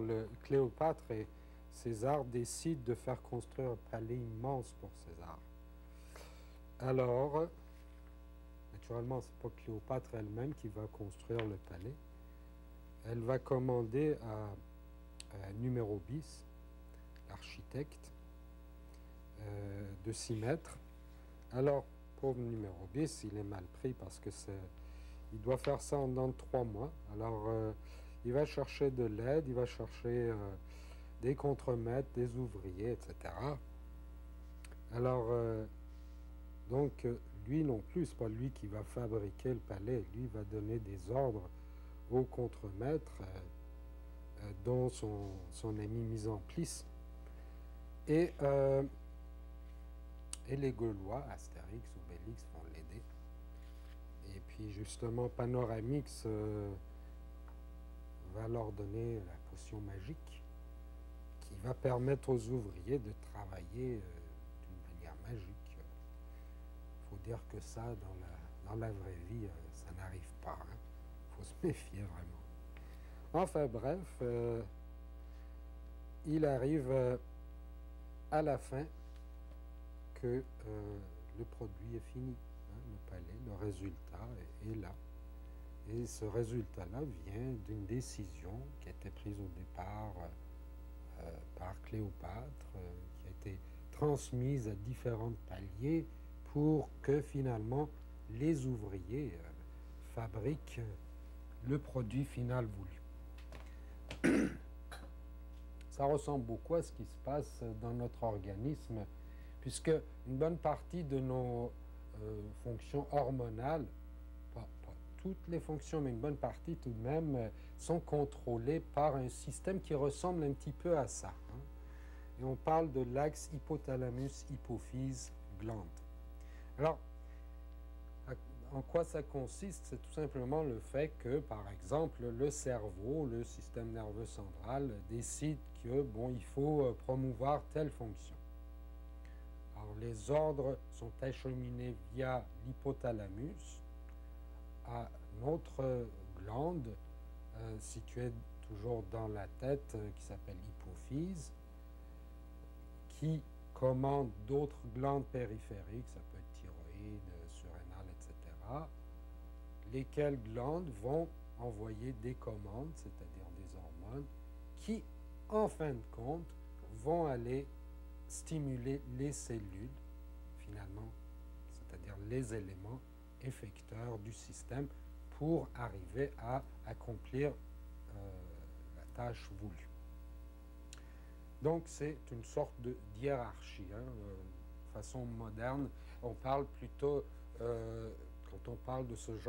le Cléopâtre et César décident de faire construire un palais immense pour César. Alors, naturellement, c'est pas Cléopâtre elle-même qui va construire le palais. Elle va commander à Numérobis, l'architecte, de s'y mettre. Alors, pauvre Numérobis, il est mal pris parce que il doit faire ça en dedans de 3 mois. Alors, il va chercher de l'aide, il va chercher des contremaîtres, des ouvriers, etc. Alors, donc, lui non plus, c'est pas lui qui va fabriquer le palais. Lui va donner des ordres aux contremaîtres, dont son ami Misamplis. Et les Gaulois, Astérix, Obélix, vont l'aider. Et puis justement, Panoramix va leur donner la potion magique qui va permettre aux ouvriers de travailler d'une manière magique. Il faut dire que ça, dans la vraie vie, ça n'arrive pas. Il faut se méfier vraiment. Enfin bref, il arrive à la fin que le produit est fini, le palais, le résultat est là. Et ce résultat-là vient d'une décision qui a été prise au départ par Cléopâtre, qui a été transmise à différents paliers pour que finalement les ouvriers fabriquent le produit final voulu. Ça ressemble beaucoup à ce qui se passe dans notre organisme, puisque une bonne partie de nos fonctions hormonales, pas toutes les fonctions, mais une bonne partie tout de même, sont contrôlées par un système qui ressemble un petit peu à ça. Et on parle de l'axe hypothalamus-hypophyse-glande. Alors, en quoi ça consiste? C'est tout simplement le fait que, par exemple, le cerveau, le système nerveux central, décide que, bon, il faut promouvoir telle fonction. Alors, les ordres sont acheminés via l'hypothalamus à notre glande située toujours dans la tête qui s'appelle hypophyse, qui commande d'autres glandes périphériques, ça peut être thyroïde, surrénale, etc., lesquelles glandes vont envoyer des commandes, c'est-à-dire des hormones, qui, en fin de compte, vont aller stimuler les cellules, finalement, c'est-à-dire les éléments effecteurs du système pour arriver à accomplir la tâche voulue. Donc, c'est une sorte de hiérarchie. De façon moderne, on parle plutôt, quand on parle de ce genre